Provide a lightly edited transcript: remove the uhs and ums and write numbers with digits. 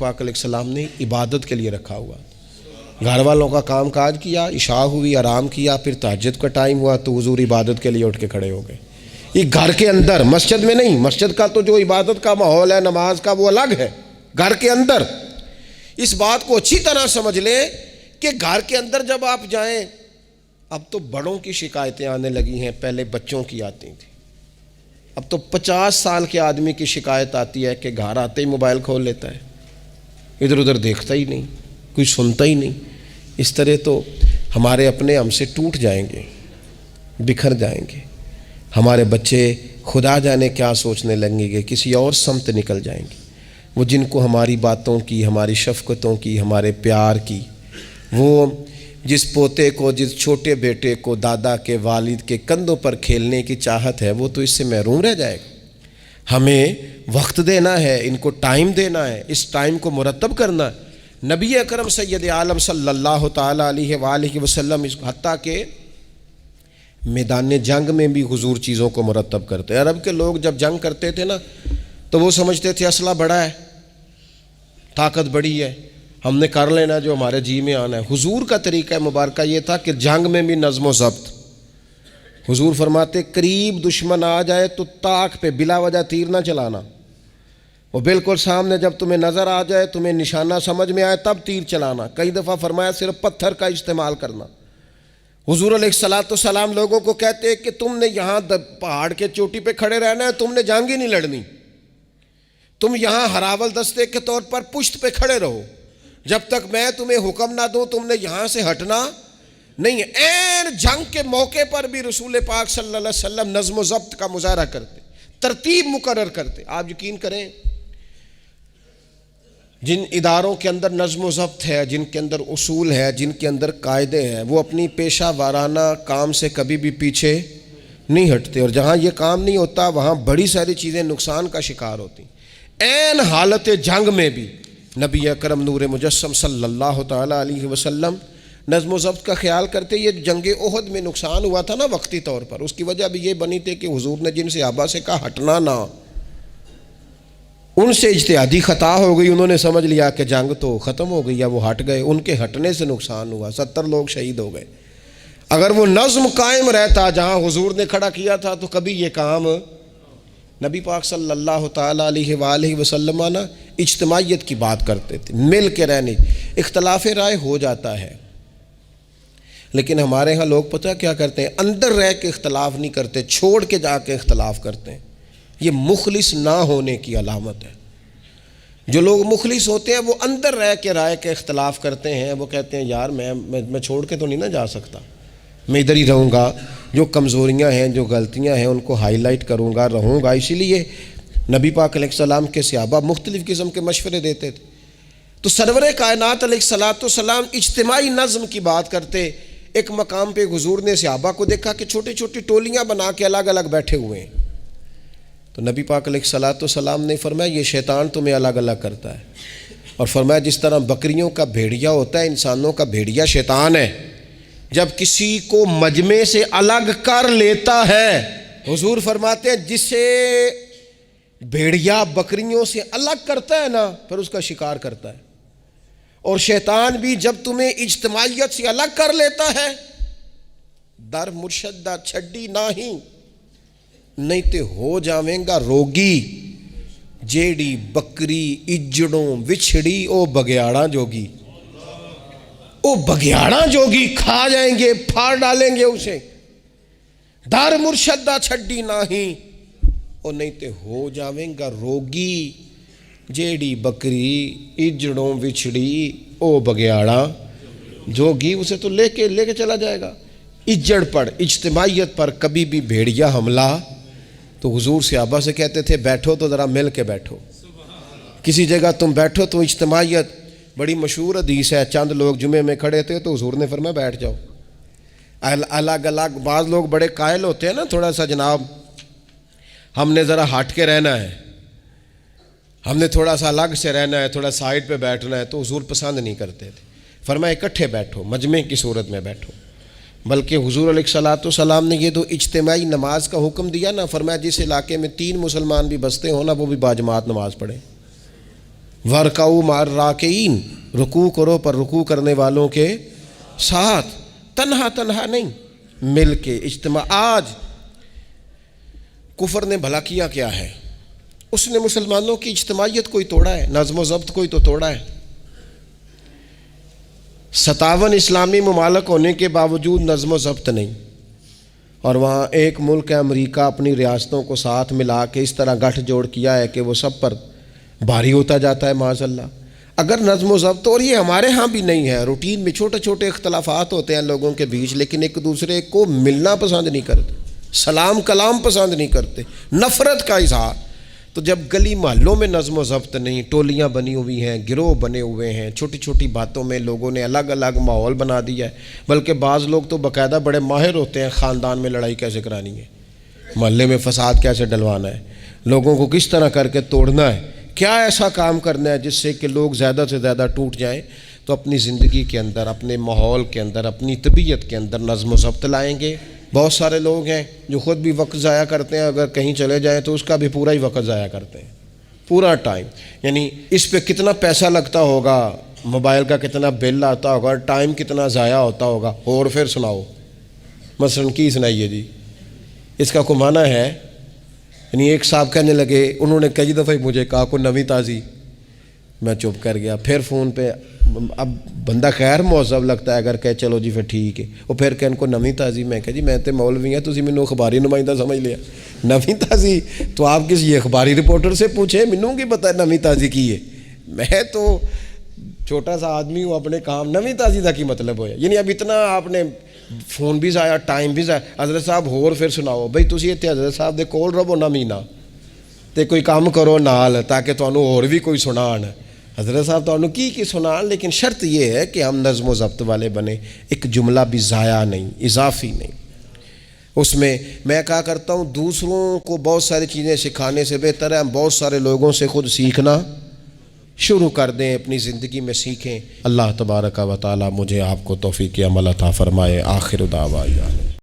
پاک علیہ السلام نے عبادت کے لیے رکھا ہوا. گھر والوں کا کام کاج کیا، عشاء ہوئی، آرام کیا، پھر تہجد کا ٹائم ہوا تو حضور عبادت کے لیے اٹھ کے کھڑے ہو گئے. یہ گھر کے اندر، مسجد میں نہیں. مسجد کا تو جو عبادت کا ماحول ہے، نماز کا، وہ الگ ہے. گھر کے اندر اس بات کو اچھی طرح سمجھ لیں کہ گھر کے اندر جب آپ جائیں، اب تو بڑوں کی شکایتیں آنے لگی ہیں، پہلے بچوں کی آتی تھیں. اب تو 50 سال کے آدمی کی شکایت آتی ہے کہ گھر آتے ہی موبائل کھول لیتا ہے، ادھر ادھر دیکھتا ہی نہیں، کوئی سنتا ہی نہیں. اس طرح تو ہمارے اپنے ہم سے ٹوٹ جائیں گے، بکھر جائیں گے. ہمارے بچے خدا جانے کیا سوچنے لگیں گے، کسی اور سمت نکل جائیں گے. وہ جن کو ہماری باتوں کی، ہماری شفقتوں کی، ہمارے پیار کی، وہ جس پوتے کو، جس چھوٹے بیٹے کو دادا کے، والد کے کندھوں پر کھیلنے کی چاہت ہے، وہ تو اس سے محروم رہ جائے گا. ہمیں وقت دینا ہے، ان کو ٹائم دینا ہے، اس ٹائم کو مرتب کرنا ہے. نبی اکرم سید عالم صلی اللہ تعالیٰ علیہ وآلہ وسلم، حتیٰ کہ میدان جنگ میں بھی حضور چیزوں کو مرتب کرتے. عرب کے لوگ جب جنگ کرتے تھے نا تو وہ سمجھتے تھے اسلحہ بڑا ہے، طاقت بڑی ہے، ہم نے کر لینا جو ہمارے جی میں آنا ہے. حضور کا طریقہ مبارکہ یہ تھا کہ جنگ میں بھی نظم و ضبط. حضور فرماتے قریب دشمن آ جائے تو طاق پہ بلا وجہ تیر نہ چلانا، وہ بالکل سامنے جب تمہیں نظر آ جائے، تمہیں نشانہ سمجھ میں آئے تب تیر چلانا. کئی دفعہ فرمایا صرف پتھر کا استعمال کرنا. حضور علیہ السلام لوگوں کو کہتے ہیں کہ تم نے یہاں پہاڑ کے چوٹی پہ کھڑے رہنا ہے، تم نے جنگ ہی نہیں لڑنی. تم یہاں ہراول دستے کے طور پر پشت پہ کھڑے رہو، جب تک میں تمہیں حکم نہ دوں تم نے یہاں سے ہٹنا نہیں ہے. این جنگ کے موقع پر بھی رسول پاک صلی اللہ علیہ وسلم نظم و ضبط کا مظاہرہ کرتے، ترتیب مقرر کرتے. آپ یقین کریں جن اداروں کے اندر نظم و ضبط ہے، جن کے اندر اصول ہے، جن کے اندر قاعدے ہیں، وہ اپنی پیشہ وارانہ کام سے کبھی بھی پیچھے نہیں ہٹتے. اور جہاں یہ کام نہیں ہوتا وہاں بڑی ساری چیزیں نقصان کا شکار ہوتی. این حالت جنگ میں بھی نبی اکرم نور مجسم صلی اللہ تعالیٰ علیہ وسلم نظم و ضبط کا خیال کرتے. یہ جنگ احد میں نقصان ہوا تھا نا وقتی طور پر، اس کی وجہ بھی یہ بنی تھی کہ حضور نے جن صحابہ سے کہا ہٹنا نہ، ان سے اجتہادی خطا ہو گئی. انہوں نے سمجھ لیا کہ جنگ تو ختم ہو گئی ہے، وہ ہٹ گئے. ان کے ہٹنے سے نقصان ہوا، 70 لوگ شہید ہو گئے. اگر وہ نظم قائم رہتا جہاں حضور نے کھڑا کیا تھا تو کبھی یہ کام نبی پاک صلی اللہ تعالیٰ علیہ وآلہ وسلم نا اجتماعیت کی بات کرتے تھے، مل کے رہنے. اختلاف رائے ہو جاتا ہے لیکن ہمارے ہاں لوگ پتہ کیا کرتے ہیں، اندر رہ کے اختلاف نہیں کرتے، چھوڑ کے جا کے اختلاف کرتے ہیں. یہ مخلص نہ ہونے کی علامت ہے. جو لوگ مخلص ہوتے ہیں وہ اندر رہ کے رائے کے اختلاف کرتے ہیں. وہ کہتے ہیں یار میں چھوڑ کے تو نہیں نہ جا سکتا، میں ادھر ہی رہوں گا، جو کمزوریاں ہیں، جو غلطیاں ہیں ان کو ہائی لائٹ کروں گا، رہوں گا. اسی لیے نبی پاک علیہ السلام کے صحابہ مختلف قسم کے مشورے دیتے تھے. تو سرور کائنات علیہ السلام اجتماعی نظم کی بات کرتے. ایک مقام پہ حضور نے صحابہ کو دیکھا کہ چھوٹی چھوٹی ٹولیاں بنا کے الگ الگ بیٹھے ہوئے ہیں. تو نبی پاک علیہ السلام نے فرمایا یہ شیطان تمہیں الگ الگ کرتا ہے. اور فرمایا جس طرح بکریوں کا بھیڑیا ہوتا ہے، انسانوں کا بھیڑیا شیطان ہے. جب کسی کو مجمع سے الگ کر لیتا ہے، حضور فرماتے ہیں جسے بھیڑیا بکریوں سے الگ کرتا ہے نا پھر اس کا شکار کرتا ہے. اور شیطان بھی جب تمہیں اجتماعیت سے الگ کر لیتا ہے، در مرشدہ چھڈی نہیں تے ہو جاویں گا روگی. جیڑی بکری اجڑوں وچھڑی او بگیاڑا جوگی. او بگیاڑا جوگی کھا جائیں گے، پھاڑ ڈالیں گے اسے. در مرشدہ چھڈی او نہیں تے ہو جاویں گا روگی. جیڑی بکری اجڑوں وچھڑی او بگیاڑا جوگی. اسے تو لے کے چلا جائے گا. اجڑ پر، اجتماعیت پر کبھی بھی بھیڑیا حملہ. تو حضور صحابہ سے کہتے تھے بیٹھو تو ذرا مل کے بیٹھو، کسی جگہ تم بیٹھو تو اجتماعیت. بڑی مشہور حدیث ہے، چند لوگ جمعے میں کھڑے تھے تو حضور نے فرمایا بیٹھ جاؤ. الگ الگ. بعض لوگ بڑے قائل ہوتے ہیں نا تھوڑا سا، جناب ہم نے ذرا ہٹ کے رہنا ہے، ہم نے تھوڑا سا الگ سے رہنا ہے، تھوڑا سائڈ پہ بیٹھنا ہے. تو حضور پسند نہیں کرتے تھے. فرمایا اکٹھے بیٹھو، مجمع کی صورت میں بیٹھو. بلکہ حضور علیہ السلام نے یہ تو اجتماعی نماز کا حکم دیا نا، فرمایا جس علاقے میں 3 مسلمان بھی بستے ہوں نا وہ بھی باجماعت نماز پڑھیں. ورکعوا مع الراکعین، رکوع کرو پر رکوع کرنے والوں کے ساتھ، تنہا تنہا نہیں، مل کے اجتماع۔ آج کفر نے بھلا کیا کیا ہے؟ اس نے مسلمانوں کی اجتماعیت کوئی توڑا ہے، نظم و ضبط کوئی تو توڑا ہے۔ 57 اسلامی ممالک ہونے کے باوجود نظم و ضبط نہیں، اور وہاں ایک ملک ہے امریکہ اپنی ریاستوں کو ساتھ ملا کے اس طرح گٹھ جوڑ کیا ہے کہ وہ سب پر بھاری ہوتا جاتا ہے معاذ اللہ۔ اگر نظم و ضبط، اور یہ ہمارے ہاں بھی نہیں ہے، روٹین میں چھوٹے چھوٹے اختلافات ہوتے ہیں لوگوں کے بیچ، لیکن ایک دوسرے کو ملنا پسند نہیں کرتے، سلام کلام پسند نہیں کرتے، نفرت کا اظہار۔ تو جب گلی محلوں میں نظم و ضبط نہیں، ٹولیاں بنی ہوئی ہیں، گروہ بنے ہوئے ہیں، چھوٹی چھوٹی باتوں میں لوگوں نے الگ الگ ماحول بنا دیا ہے، بلکہ بعض لوگ تو باقاعدہ بڑے ماہر ہوتے ہیں خاندان میں لڑائی کیسے کرانی ہے، محلے میں فساد کیسے ڈلوانا ہے، لوگوں کو کس طرح کر کے توڑنا ہے، کیا ایسا کام کرنا ہے جس سے کہ لوگ زیادہ سے زیادہ ٹوٹ جائیں۔ تو اپنی زندگی کے اندر، اپنے ماحول کے اندر، اپنی طبیعت کے اندر نظم و ضبط لائیں گے۔ بہت سارے لوگ ہیں جو خود بھی وقت ضائع کرتے ہیں، اگر کہیں چلے جائیں تو اس کا بھی پورا ہی وقت ضائع کرتے ہیں، پورا ٹائم، یعنی اس پہ کتنا پیسہ لگتا ہوگا، موبائل کا کتنا بل آتا ہوگا، ٹائم کتنا ضائع ہوتا ہوگا۔ اور پھر سناؤ، مثلاً کی سنائیے جی، اس کا کوئی معنی ہے؟ یعنی ایک صاحب کہنے لگے، انہوں نے کئی دفعہ مجھے کہا کوئی نویں تازی، میں چپ کر گیا۔ پھر فون پہ، اب بندہ خیر مہذب لگتا ہے اگر کہے چلو جی پھر ٹھیک ہے، وہ پھر کہن کو نویں تازی، میں کہا جی میں تے مولوی ہیں، تسی مینوں اخباری نمائندہ سمجھ لیا، نویں تازی تو آپ کسی اخباری رپورٹر سے پوچھیں، مینوں کی پتہ ہے نویں تازی کی ہے، میں تو چھوٹا سا آدمی ہوں، اپنے کام نویں تازی دا کی مطلب ہویا؟ یعنی اب اتنا آپ نے فون بھی ضائع، ٹائم بھی ضائع۔ حضرت صاحب ہور پھر سناؤ بھئی، تسی اتنے حضرت صاحب دے کول رہو نہ مہینہ تے کوئی کام کرو نال تاکہ تانوں اور بھی کوئی سنان۔ حضرت صاحب تانوں کی سنان، لیکن شرط یہ ہے کہ ہم نظم و ضبط والے بنے، ایک جملہ بھی ضائع نہیں، اضافی نہیں۔ اس میں کہا کرتا ہوں دوسروں کو بہت ساری چیزیں سکھانے سے بہتر ہے ہم بہت سارے لوگوں سے خود سیکھنا شروع کر دیں، اپنی زندگی میں سیکھیں۔ اللہ تبارک و تعالی مجھے آپ کو توفیق عمل عطا فرمائے۔ آخر دعوانا